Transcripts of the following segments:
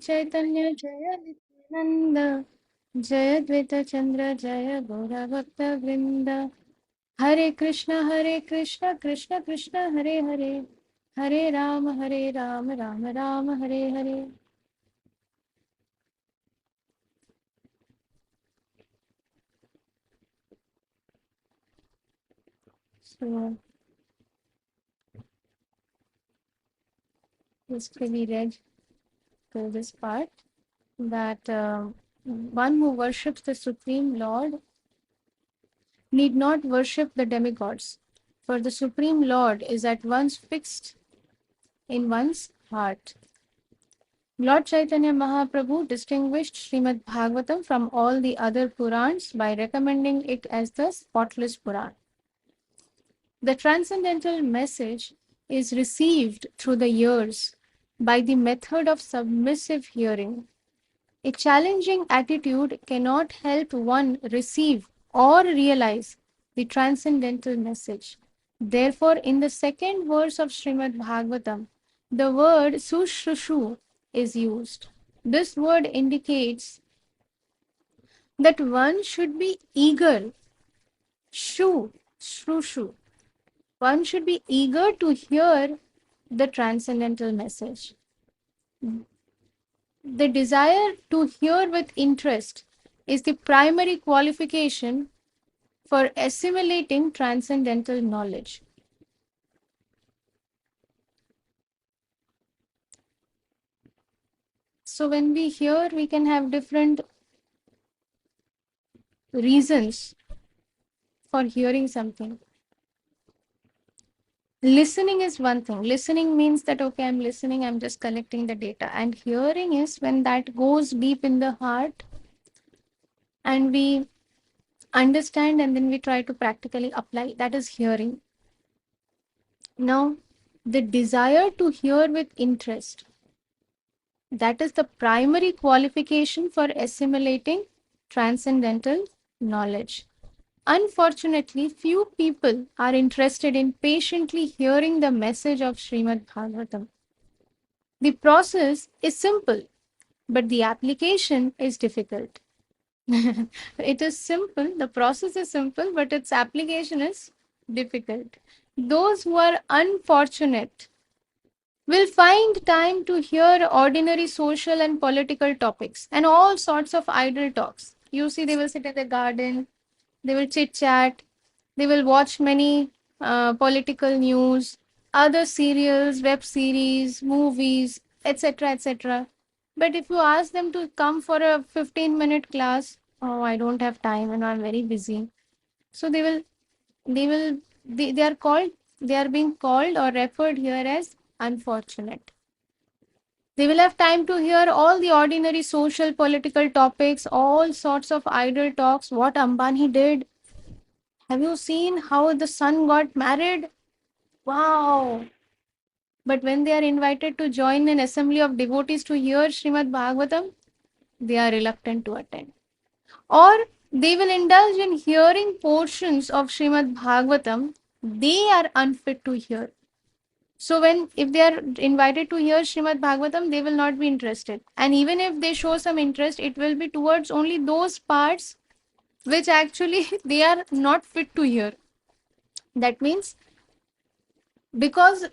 Chaitanya Jaya Nityananda Jaya Dvaita Chandra Jaya Gaura Bhakta Vrinda Hare Krishna Krishna Krishna Hare Hare Hare Ram Ram Ram Hare Hare. So we read till this part that one who worships the Supreme Lord need not worship the demigods, for the Supreme Lord is at once fixed in one's heart. Lord Chaitanya Mahaprabhu distinguished Srimad Bhagavatam from all the other Purans by recommending it as the spotless Puran. The transcendental message is received through the ears by the method of submissive hearing. A challenging attitude cannot help one receive or realize the transcendental message. Therefore, in the second verse of Srimad Bhagavatam, the word sushrushu is used. This word indicates that one should be eager, shrushu. One should be eager to hear the transcendental message. The desire to hear with interest is the primary qualification for assimilating transcendental knowledge. So when we hear, we can have different reasons for hearing something. Listening is one thing. Listening means that, okay, I'm listening, I'm just collecting the data. And hearing is when that goes deep in the heart and we understand and then we try to practically apply. That is hearing. Now, the desire to hear with interest, that is the primary qualification for assimilating transcendental knowledge. Unfortunately, few people are interested in patiently hearing the message of Srimad Bhagavatam. The process is simple, but the application is difficult. It is simple, the process is simple, but its application is difficult. Those who are unfortunate will find time to hear ordinary social and political topics and all sorts of idle talks. You see, they will sit in the garden, they will chit chat, they will watch many political news, other serials, web series, movies, etc. etc. But if you ask them to come for a 15-minute class, oh, I don't have time and I'm very busy. So they are called, they are being called or referred here as unfortunate. They will have time to hear all the ordinary social, political topics, all sorts of idle talks, what Ambani did. Have you seen how the son got married? Wow. But when they are invited to join an assembly of devotees to hear Srimad Bhagavatam, they are reluctant to attend. Or they will indulge in hearing portions of Srimad Bhagavatam they are unfit to hear. So if they are invited to hear Srimad Bhagavatam, they will not be interested. And even if they show some interest, it will be towards only those parts which actually they are not fit to hear. That means because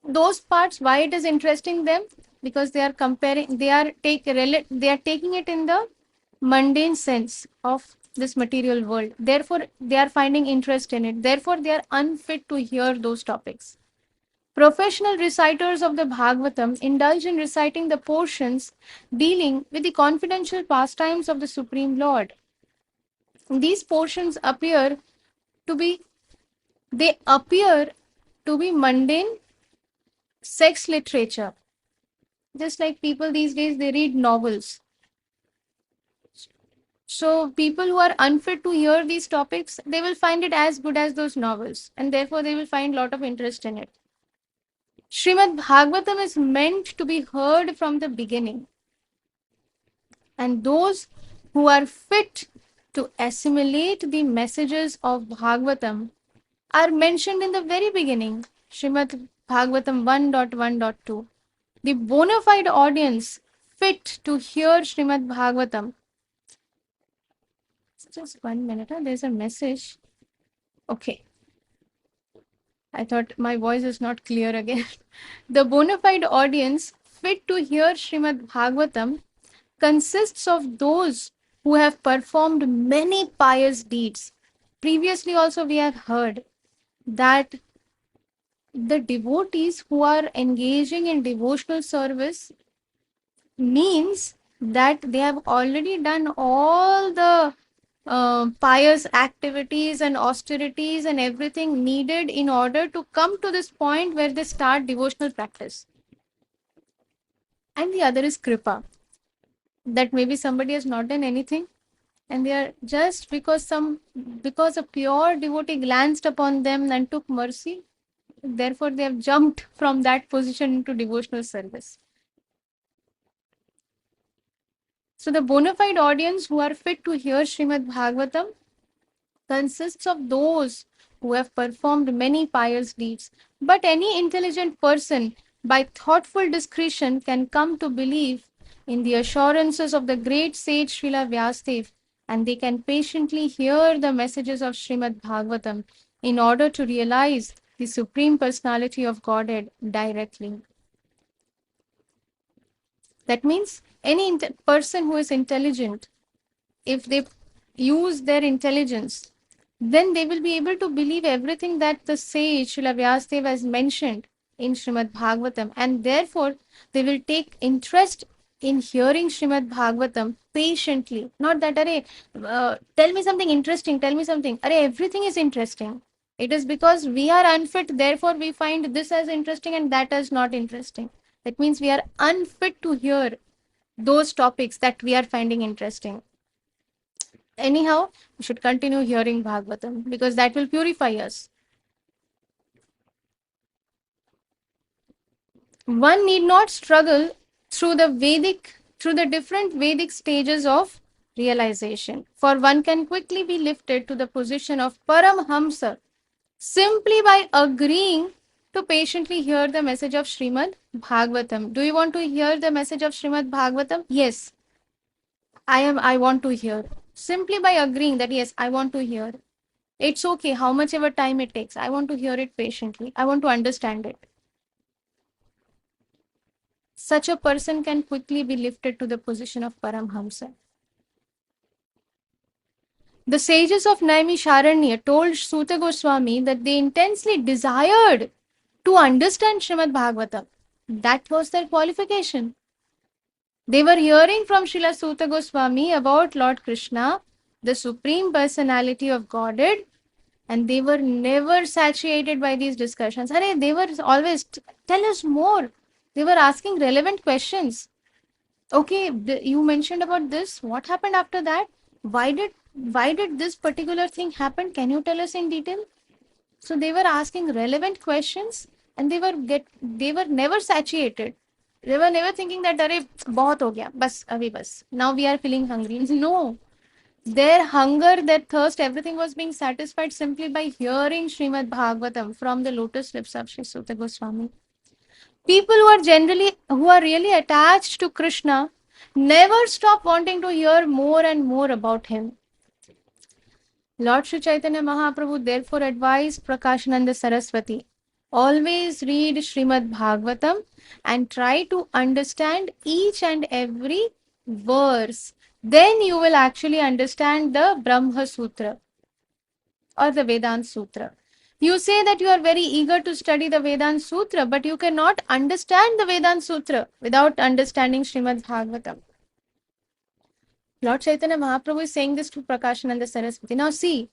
those parts, why it is interesting them, because they are comparing, they are taking it in the mundane sense of this material world, therefore they are finding interest in it, therefore they are unfit to hear those topics. Professional reciters of the Bhagavatam indulge in reciting the portions dealing with the confidential pastimes of the Supreme Lord. These portions to be appear to be mundane sex literature. Just like people these days, they read novels. So people who are unfit to hear these topics, they will find it as good as those novels, and therefore they will find a lot of interest in it. Srimad Bhagavatam is meant to be heard from the beginning, and those who are fit to assimilate the messages of Bhagavatam are mentioned in the very beginning, Srimad Bhagavatam 1.1.2. The bona fide audience fit to hear Srimad Bhagavatam. Just 1 minute, there's a message. Okay, I thought my voice is not clear again. The bona fide audience fit to hear Srimad Bhagavatam consists of those who have performed many pious deeds. Previously, also, we have heard that the devotees who are engaging in devotional service means that they have already done all the pious activities and austerities and everything needed in order to come to this point where they start devotional practice. And the other is kripa, that maybe somebody has not done anything and they are just because a pure devotee glanced upon them and took mercy, therefore they have jumped from that position into devotional service. So the bona fide audience who are fit to hear Srimad Bhagavatam consists of those who have performed many pious deeds. But any intelligent person, by thoughtful discretion, can come to believe in the assurances of the great sage Srila Vyasadeva, and they can patiently hear the messages of Srimad Bhagavatam in order to realize the Supreme Personality of Godhead directly. That means any person who is intelligent, if they use their intelligence, then they will be able to believe everything that the sage Srila Vyasadeva has mentioned in Srimad Bhagavatam, and therefore they will take interest in hearing Srimad Bhagavatam patiently. Not that, tell me something interesting, tell me something. Everything is interesting. It is because we are unfit, therefore we find this as interesting and that as not interesting. That means we are unfit to hear those topics that we are finding interesting. Anyhow, we should continue hearing Bhagavatam because that will purify us. One need not struggle through the different Vedic stages of realization, for one can quickly be lifted to the position of Paramhamsa simply by agreeing to patiently hear the message of Srimad Bhagavatam. Do you want to hear the message of Srimad Bhagavatam? Yes, I want to hear. Simply by agreeing that yes, I want to hear. It's okay, how much ever time it takes. I want to hear it patiently. I want to understand it. Such a person can quickly be lifted to the position of Paramhamsa. The sages of Naimisharanya told Suta Goswami that they intensely desired to understand Srimad Bhagavatam. That was their qualification. They were hearing from Srila Suta Goswami about Lord Krishna, the Supreme Personality of Godhead, and they were never satiated by these discussions. They were always, tell us more. They were asking relevant questions. Okay, you mentioned about this. What happened after that? Why did this particular thing happen? Can you tell us in detail? So they were asking relevant questions, and they were never satiated. They were never thinking that bahut ho gaya, bas abhi bas. Now we are feeling hungry. No, their hunger, their thirst, everything was being satisfied simply by hearing Srimad Bhagavatam from the lotus lips of Sri Suta Goswami. People who are really attached to Krishna never stop wanting to hear more and more about him. Lord Sri Chaitanya Mahaprabhu therefore advised Prakashananda Saraswati, always read Srimad Bhagavatam and try to understand each and every verse. Then you will actually understand the Brahma Sutra or the Vedanta Sutra. You say that you are very eager to study the Vedanta Sutra, but you cannot understand the Vedanta Sutra without understanding Srimad Bhagavatam. Lord Chaitanya Mahaprabhu is saying this to Prakashananda Saraswati. Now see,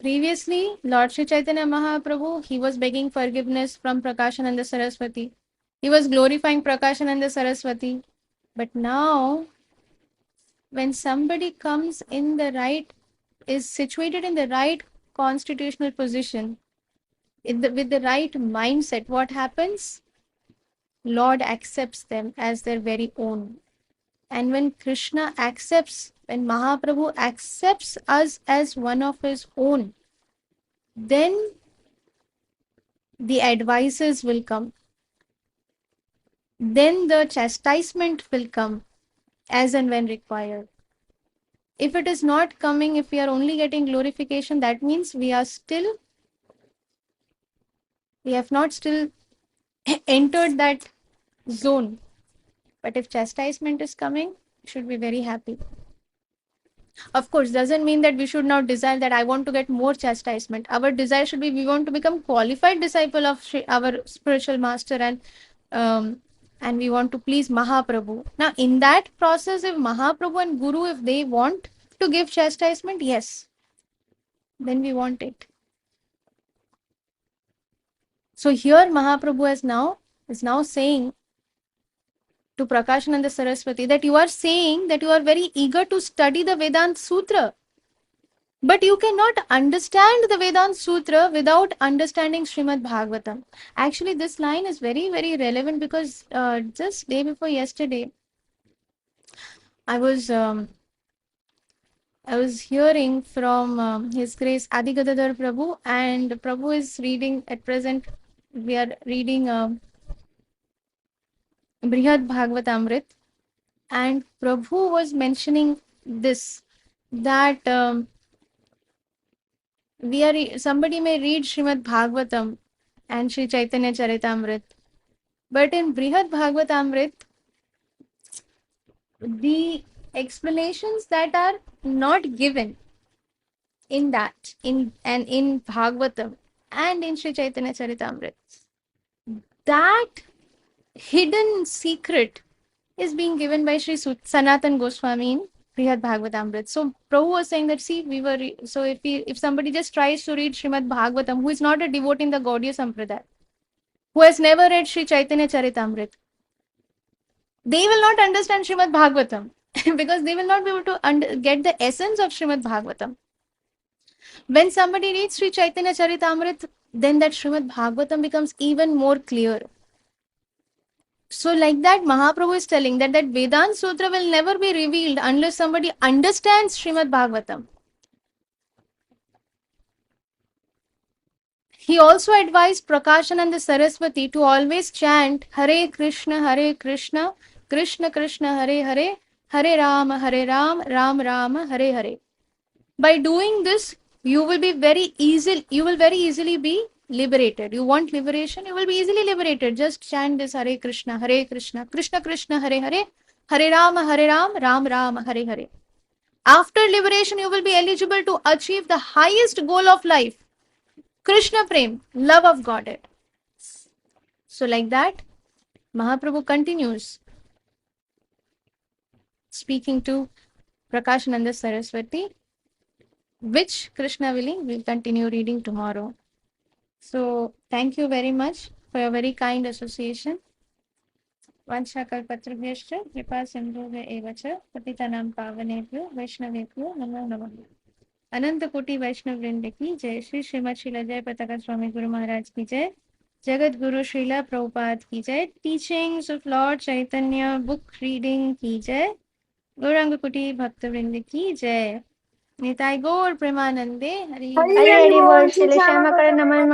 previously, Lord Sri Chaitanya Mahaprabhu, he was begging forgiveness from Prakashananda Saraswati. He was glorifying Prakashananda Saraswati. But now, when somebody comes is situated in the right constitutional position, with the right mindset, what happens? Lord accepts them as their very own. And when Mahaprabhu accepts us as one of his own, then the advices will come. then the chastisement will come as and when required. If it is not coming, if we are only getting glorification, that means we have not still entered that zone. But if chastisement is coming, we should be very happy. Of course, doesn't mean that we should not desire that I want to get more chastisement. Our desire should be we want to become qualified disciple of our spiritual master, um, and we want to please Mahaprabhu. Now, in that process, if Mahaprabhu and Guru, if they want to give chastisement, yes, then we want it. So here Mahaprabhu is now saying to Prakashananda Saraswati that you are saying that you are very eager to study the Vedanta Sutra. But you cannot understand the Vedanta Sutra without understanding Srimad Bhagavatam. Actually, this line is very, very relevant because just day before yesterday, I was hearing from His Grace Adi Gadadhar Prabhu, and Prabhu is reading at present. We are reading Brihad Bhagavatamrit, and Prabhu was mentioning this that somebody may read Srimad Bhagavatam and Sri Chaitanya Charitamrit, but in Brihad Bhagavatamrit, the explanations that are not given in Bhagavatam and in Sri Chaitanya Charitamrit, that hidden secret is being given by Sri Sanatan Goswami in Brihad Bhagavatamrit. So Prabhu was saying that, see, if somebody just tries to read Srimad Bhagavatam, who is not a devotee in the Gaudiya Sampradaya, who has never read Sri Chaitanya Charitamrit, they will not understand Srimad Bhagavatam because they will not be able to get the essence of Srimad Bhagavatam. When somebody reads Sri Chaitanya Charitamrit, then that Srimad Bhagavatam becomes even more clear. So, like that, Mahaprabhu is telling that Vedanta Sutra will never be revealed unless somebody understands Srimad Bhagavatam. He also advised Prakashananda Saraswati to always chant Hare Krishna, Krishna Krishna, Hare Hare, Hare Rama, Ram Rama, Hare Hare. By doing this, you will very easily be liberated. You want liberation, you will be easily liberated. Just chant this Hare Krishna, Krishna Krishna, Hare Hare, Hare Rama, Ram Rama, Hare Hare. After liberation, you will be eligible to achieve the highest goal of life, Krishna Prem, love of Godhead. So like that, Mahaprabhu continues speaking to Prakashananda Saraswati, which Krishna willing we'll continue reading tomorrow. So thank you very much for your very kind association. Vanchakalpatrubhyascha kripa sindhubhya eva cha patitanam pavanebhyo vaishnavebhyo namo namah. अनंत कोटि वैष्णव वृंद की जय। श्री श्रीमद शीला जय पताका स्वामी गुरु महाराज की जय। जगत गुरु श्रीला प्रभुपाद की जय। Teachings of Lord Chaitanya book reading की जय। गौरांग कुटी भक्त वृंद की जय। निताई गौर प्रेमानंदे हरि हरि हरि बोल। श्री श्यामा करण नमः।